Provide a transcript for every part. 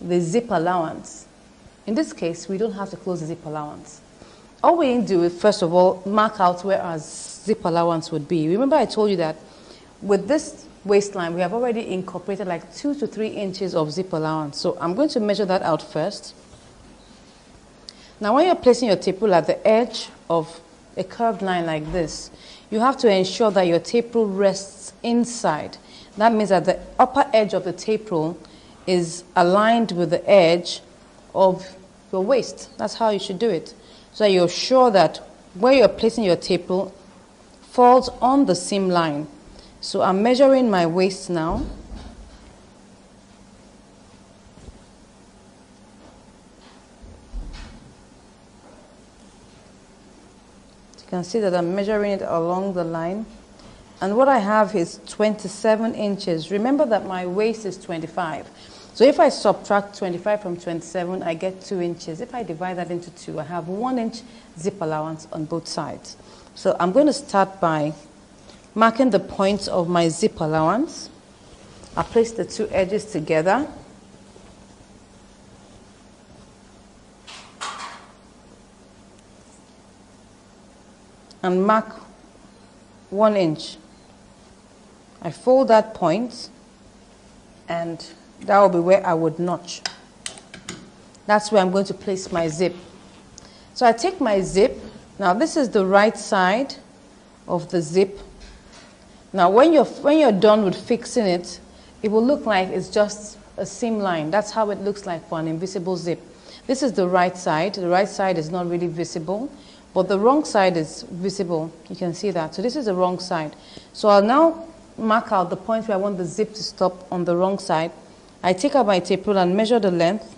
the zip allowance. In this case, we don't have to close the zip allowance. All we need to do is, first of all, mark out where our zip allowance would be. Remember I told you that with this waistline, we have already incorporated like 2 to 3 inches of zip allowance. So I'm going to measure that out first. Now when you're placing your tape rule at the edge of a curved line like this, you have to ensure that your tape rule rests inside. That means that the upper edge of the tape rule is aligned with the edge of your waist. That's how you should do it. So you're sure that where you're placing your tape rule falls on the seam line. So I'm measuring my waist now. You can see that I'm measuring it along the line. And what I have is 27 inches. Remember that my waist is 25. So if I subtract 25 from 27, I get 2 inches. If I divide that into 2, I have 1 inch zip allowance on both sides. So I'm going to start by marking the points of my zip allowance. I place the 2 edges together. And mark 1 inch. I fold that point, and that will be where I would notch. That's where I'm going to place my zip. So I take my zip. Now this is the right side of the zip. Now when you're done with fixing it, it will look like it's just a seam line. That's how it looks like for an invisible zip. This is the right side. The right side is not really visible, but the wrong side is visible. You can see that. So this is the wrong side. So I'll now mark out the point where I want the zip to stop on the wrong side. I take out my tape rule and measure the length.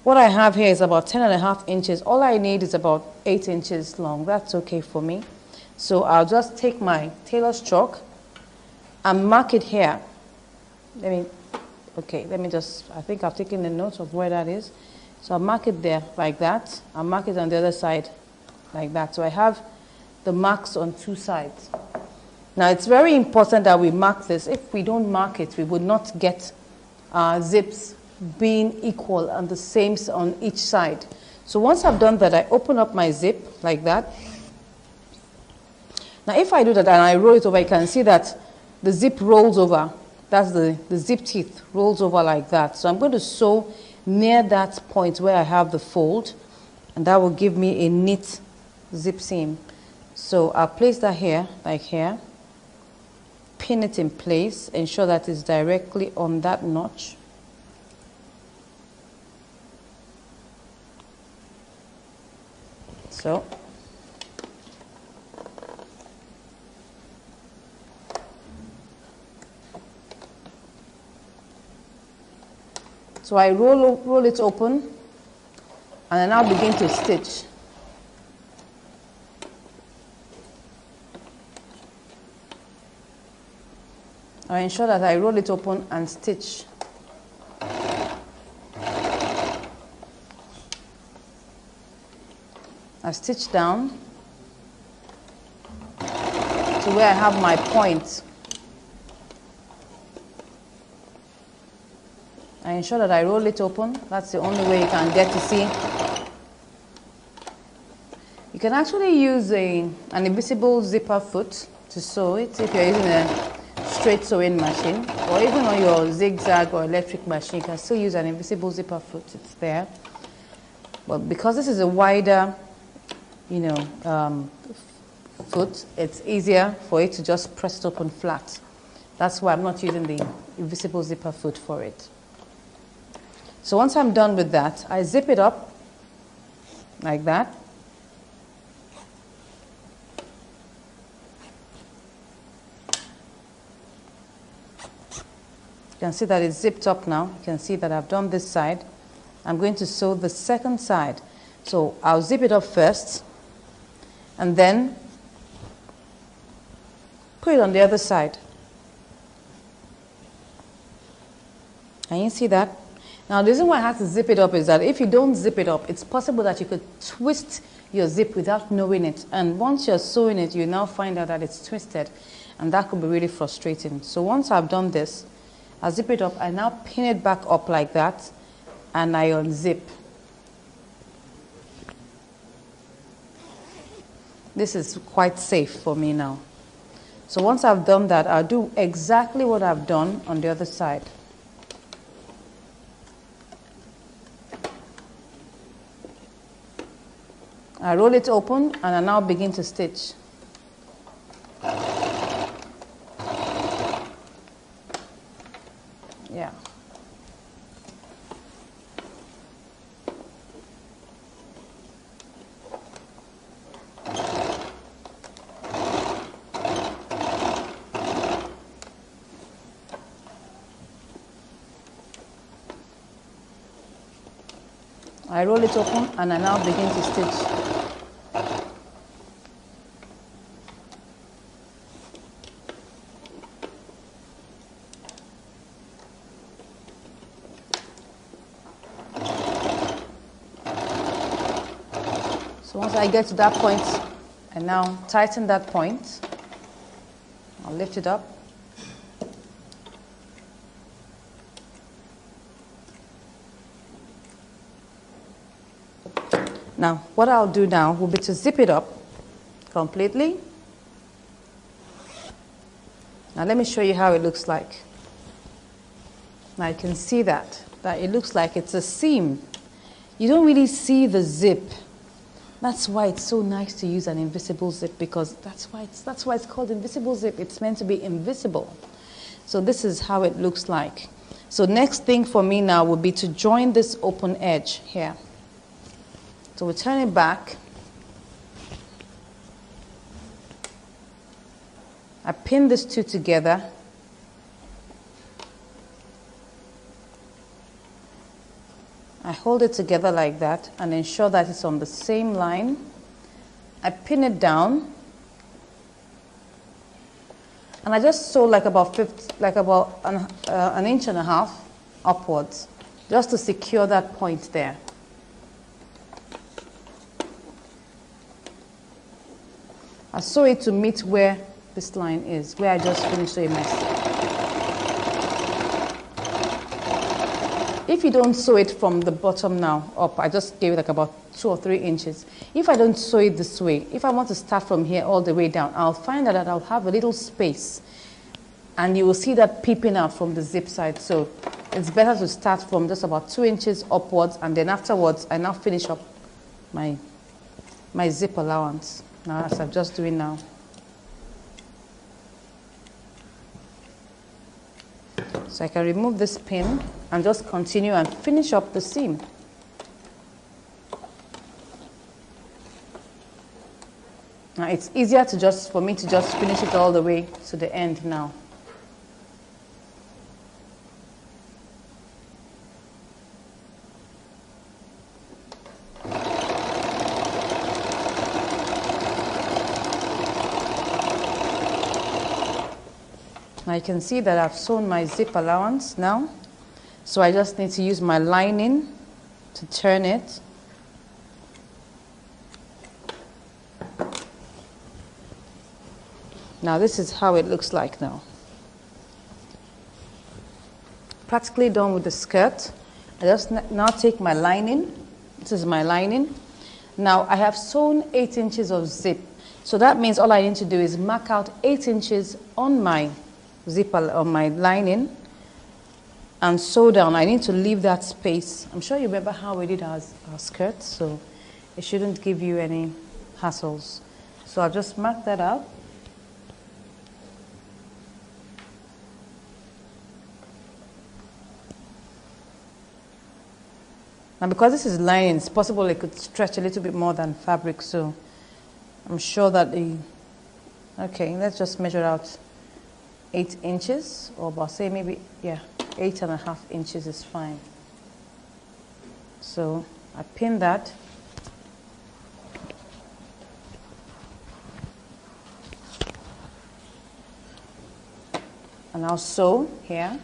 What I have here is about 10.5 inches. All I need is about 8 inches long. That's okay for me. So I'll just take my tailor's chalk and mark it here. I think I've taken a note of where that is. So I'll mark it there like that. I'll mark it on the other side like that. So I have the marks on 2 sides. Now it's very important that we mark this. If we don't mark it, we would not get our zips being equal and the same on each side. So once I've done that, I open up my zip like that. Now if I do that and I roll it over, you can see that the zip rolls over. That's the zip teeth rolls over like that. So I'm going to sew near that point where I have the fold, and that will give me a neat zip seam. So I'll place that here, like here. Pin it in place, ensure that it's directly on that notch. So I roll it open, and I now begin to stitch. I ensure that I roll it open and stitch. I stitch down to where I have my point. I ensure that I roll it open. That's the only way you can get to see. You can actually use an invisible zipper foot to sew it if you're using a straight sewing machine, or even on your zigzag or electric machine, you can still use an invisible zipper foot. It's there. But because this is a wider, foot, it's easier for it to just press it open flat. That's why I'm not using the invisible zipper foot for it. So once I'm done with that, I zip it up like that. You can see that it's zipped up now. You can see that I've done this side. I'm going to sew the second side. So I'll zip it up first, and then put it on the other side. Can you see that? Now the reason why I have to zip it up is that if you don't zip it up, it's possible that you could twist your zip without knowing it. And once you're sewing it, you now find out that it's twisted, and that could be really frustrating. So once I've done this, I zip it up, I now pin it back up like that, and I unzip. This is quite safe for me now. So once I've done that, I'll do exactly what I've done on the other side. I roll it open and I now begin to stitch. Yeah. I roll it open and I now begin to stitch. So once I get to that point, I now tighten that point. I'll lift it up. Now, what I'll do now will be to zip it up completely. Now, let me show you how it looks like. Now, you can see that it looks like it's a seam. You don't really see the zip. That's why it's so nice to use an invisible zip, because that's why it's called invisible zip. It's meant to be invisible. So this is how it looks like. So next thing for me now would be to join this open edge here. So we turn it back. I pin these two together. I hold it together like that and ensure that it's on the same line. I pin it down. And I just sew like about an inch and a half upwards, just to secure that point there. I sew it to meet where this line is, where I just finished sewing my stitch. If you don't sew it from the bottom now up, I just gave it like about 2 or 3 inches. If I don't sew it this way, if I want to start from here all the way down, I'll find that I'll have a little space, and you will see that peeping out from the zip side. So it's better to start from just about 2 inches upwards, and then afterwards I now finish up my zip allowance. Now, as I'm just doing now. So I can remove this pin and just continue and finish up the seam. Now it's easier for me to just finish it all the way to the end now. Now you can see that I've sewn my zip allowance now. So I just need to use my lining to turn it. Now this is how it looks like now. Practically done with the skirt. I just now take my lining. This is my lining. Now I have sewn 8 inches of zip. So that means all I need to do is mark out 8 inches on my zip on my lining and sew down. I need to leave that space. I'm sure you remember how we did our skirt, so it shouldn't give you any hassles. So I'll just mark that out. Now because this is lining, it's possible it could stretch a little bit more than fabric, so I'm sure that okay, let's just measure out 8 inches, or about say maybe, yeah, 8.5 inches is fine. So I pin that. And I'll sew here.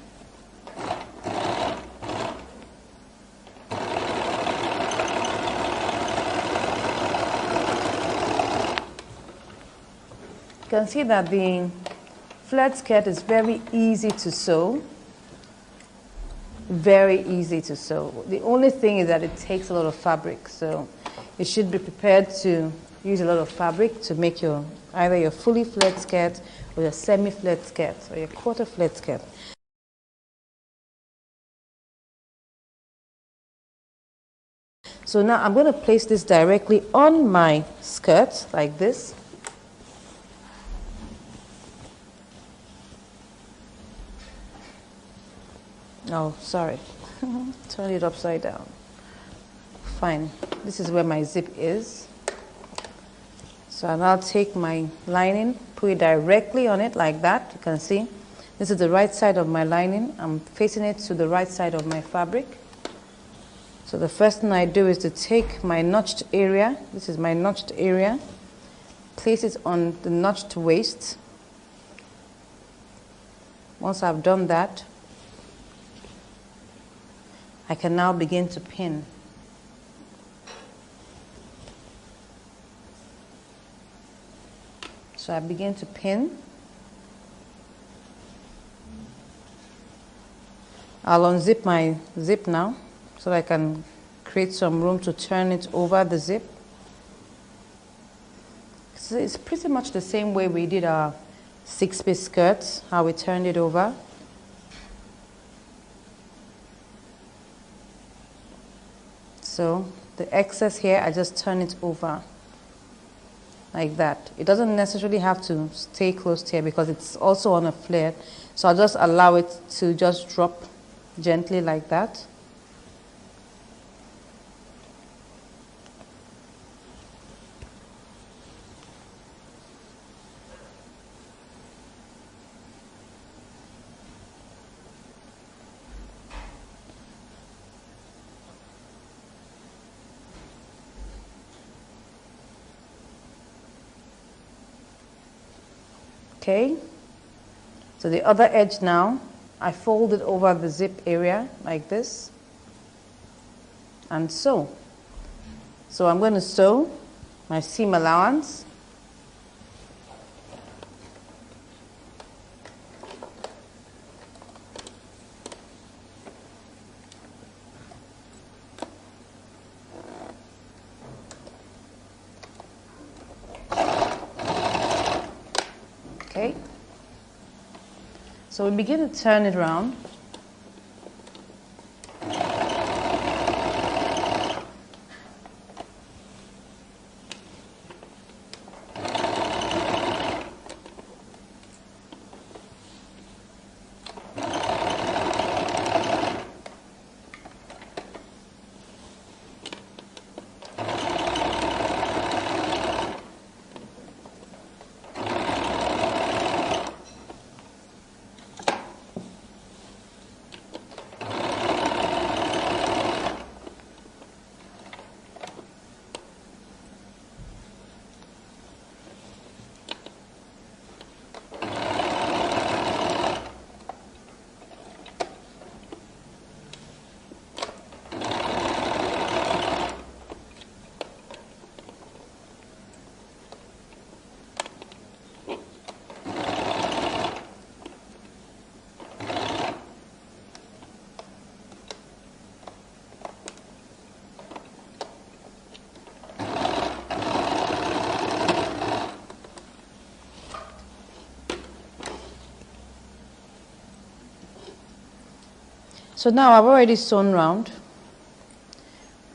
You can see that the flared skirt is very easy to sew Very easy to sew. The only thing is that it takes a lot of fabric, so you should be prepared to use a lot of fabric to make your either your fully flared skirt or your semi-flared skirt or your quarter flared skirt. So now I'm going to place this directly on my skirt like this. Oh, sorry. Turn it upside down. Fine. This is where my zip is. So I'll now take my lining, put it directly on it like that. You can see this is the right side of my lining. I'm facing it to the right side of my fabric. So the first thing I do is to take my notched area. This is my notched area. Place it on the notched waist. Once I've done that, I can now begin to pin. So I begin to pin. I'll unzip my zip now so that I can create some room to turn it over the zip. So it's pretty much the same way we did our 6-piece skirts, how we turned it over. So the excess here, I just turn it over like that. It doesn't necessarily have to stay closed here because it's also on a flare. So I'll just allow it to just drop gently like that. Okay, so the other edge now, I fold it over the zip area like this and sew. So I'm going to sew my seam allowance. Okay, so we begin to turn it around. So now I've already sewn round.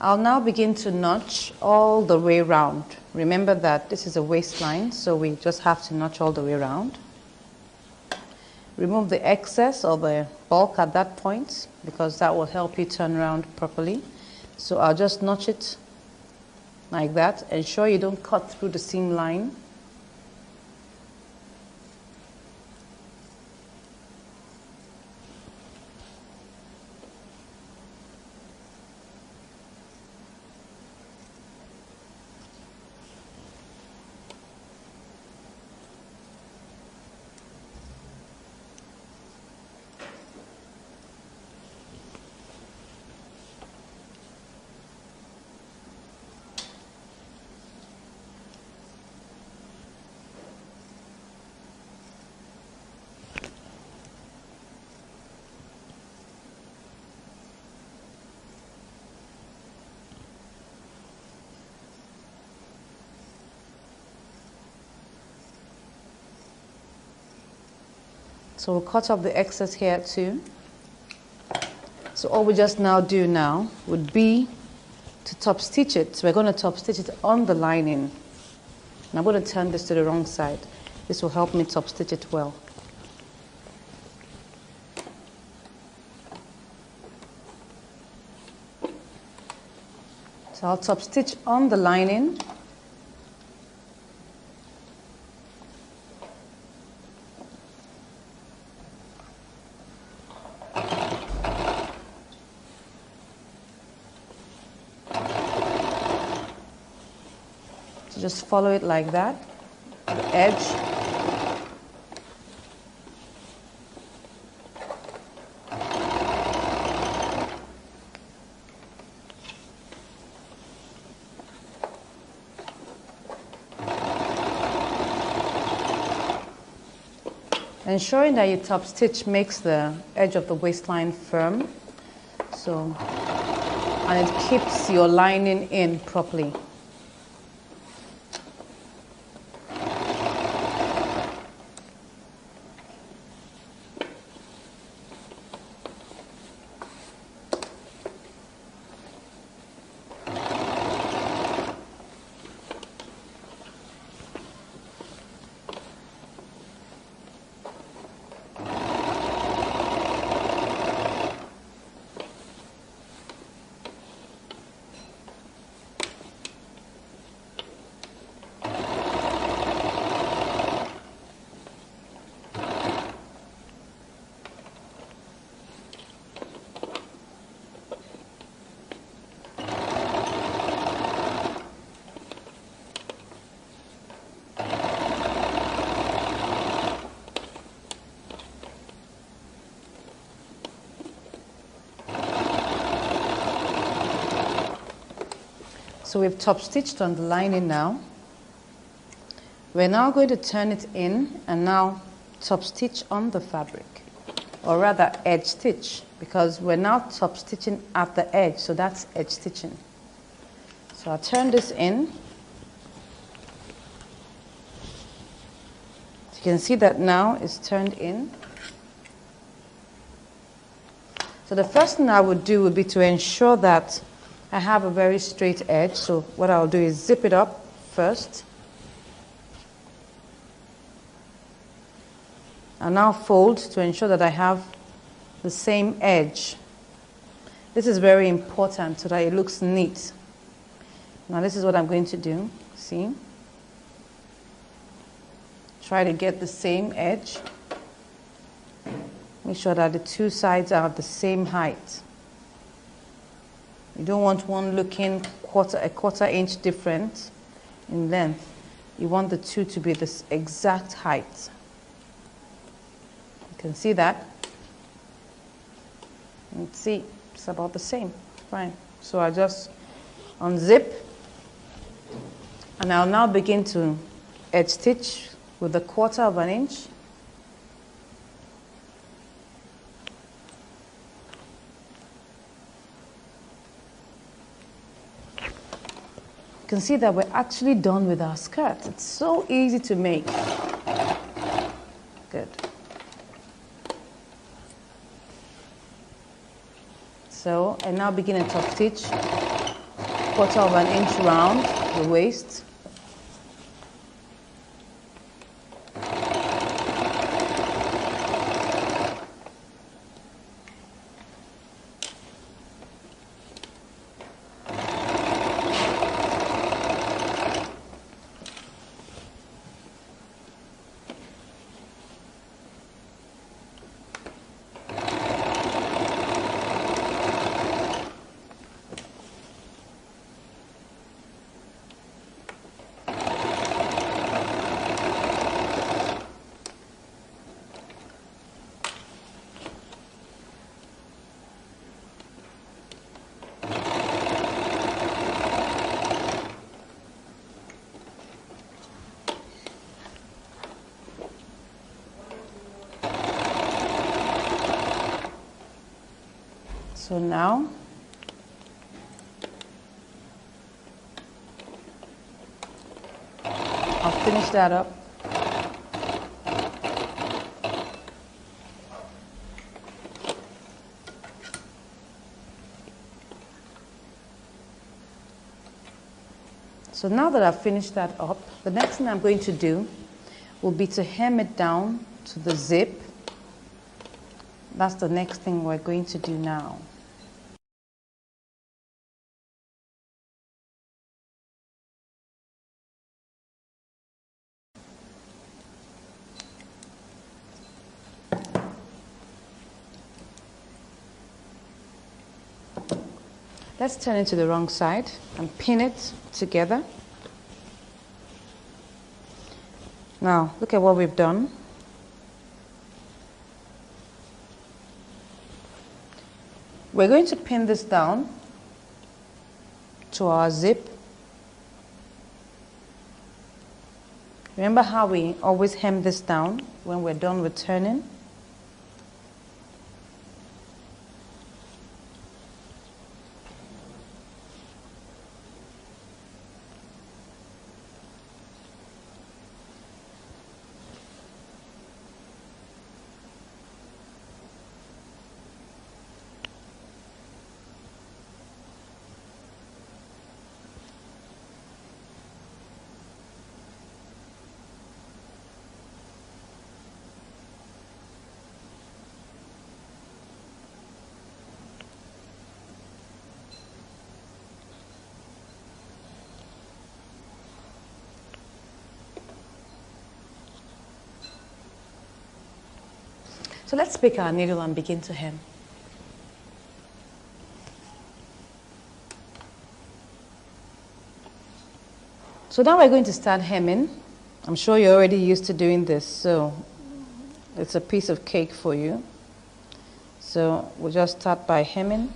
I'll now begin to notch all the way round. Remember that this is a waistline, so we just have to notch all the way around. Remove the excess or the bulk at that point because that will help you turn around properly. So I'll just notch it like that. Ensure you don't cut through the seam line. So we'll cut off the excess here too. So all we just now do now would be to top stitch it. So we're going to top stitch it on the lining. And I'm going to turn this to the wrong side. This will help me top stitch it well. So I'll top stitch on the lining. So just follow it like that, the edge. Ensuring that your top stitch makes the edge of the waistline firm, and it keeps your lining in properly. So we've top stitched on the lining now. We're now going to turn it in and now top stitch on the fabric, or rather edge stitch, because we're now top stitching at the edge, so that's edge stitching. So I'll turn this in. You can see that now it's turned in. So the first thing I would do would be to ensure that I have a very straight edge. So what I'll do is zip it up first. I'll now fold to ensure that I have the same edge. This is very important so that it looks neat. Now this is what I'm going to do. See? Try to get the same edge. Make sure that the two sides are the same height. You don't want one looking a quarter inch different in length. You want the two to be this exact height. You can see that. And see, it's about the same. Fine. So I just unzip, and I'll now begin to edge stitch with a 1/4 of an inch. You can see that we're actually done with our skirt. It's so easy to make. Good. So I now begin a top stitch, 1/4 of an inch round the waist. So now I'll finish that up. So now that I've finished that up, the next thing I'm going to do will be to hem it down to the zip. That's the next thing we're going to do now. Let's turn it to the wrong side and pin it together. Now, look at what we've done. We're going to pin this down to our zip. Remember how we always hem this down when we're done with turning? So let's pick our needle and begin to hem. So now we're going to start hemming. I'm sure you're already used to doing this, so it's a piece of cake for you. So we'll just start by hemming.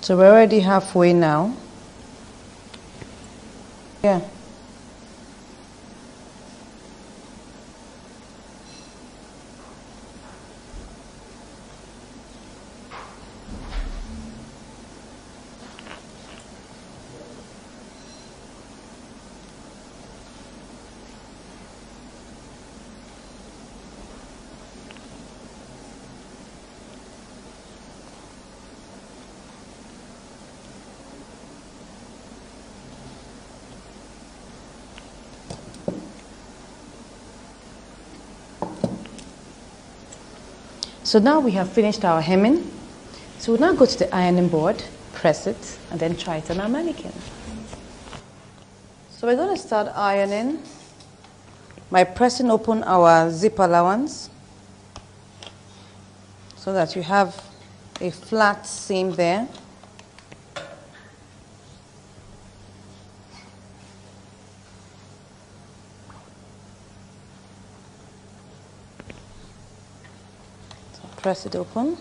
So we're already halfway now. Yeah. So now we have finished our hemming. So we'll now go to the ironing board, press it, and then try it on our mannequin. So we're going to start ironing by pressing open our zip allowance so that you have a flat seam there. Press it open.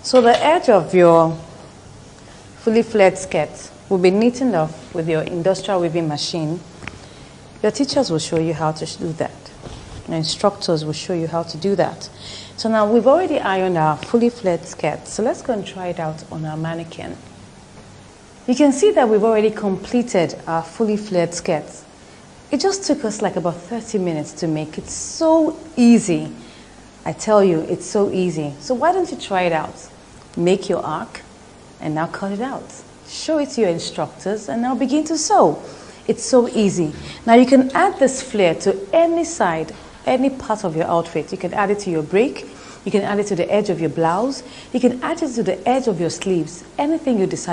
So the edge of your fully flared skirt will be neatened off with your industrial weaving machine. Your teachers will show you how to do that. Your instructors will show you how to do that. So now we've already ironed our fully flared skirt. So let's go and try it out on our mannequin. You can see that we've already completed our fully flared skirt. It just took us like about 30 minutes to make. It's so easy. I tell you, it's so easy. So why don't you try it out? Make your arc and now cut it out. Show it to your instructors and now begin to sew. It's so easy. Now you can add this flare to any side, any part of your outfit. You can add it to your break. You can add it to the edge of your blouse. You can add it to the edge of your sleeves. Anything you decide.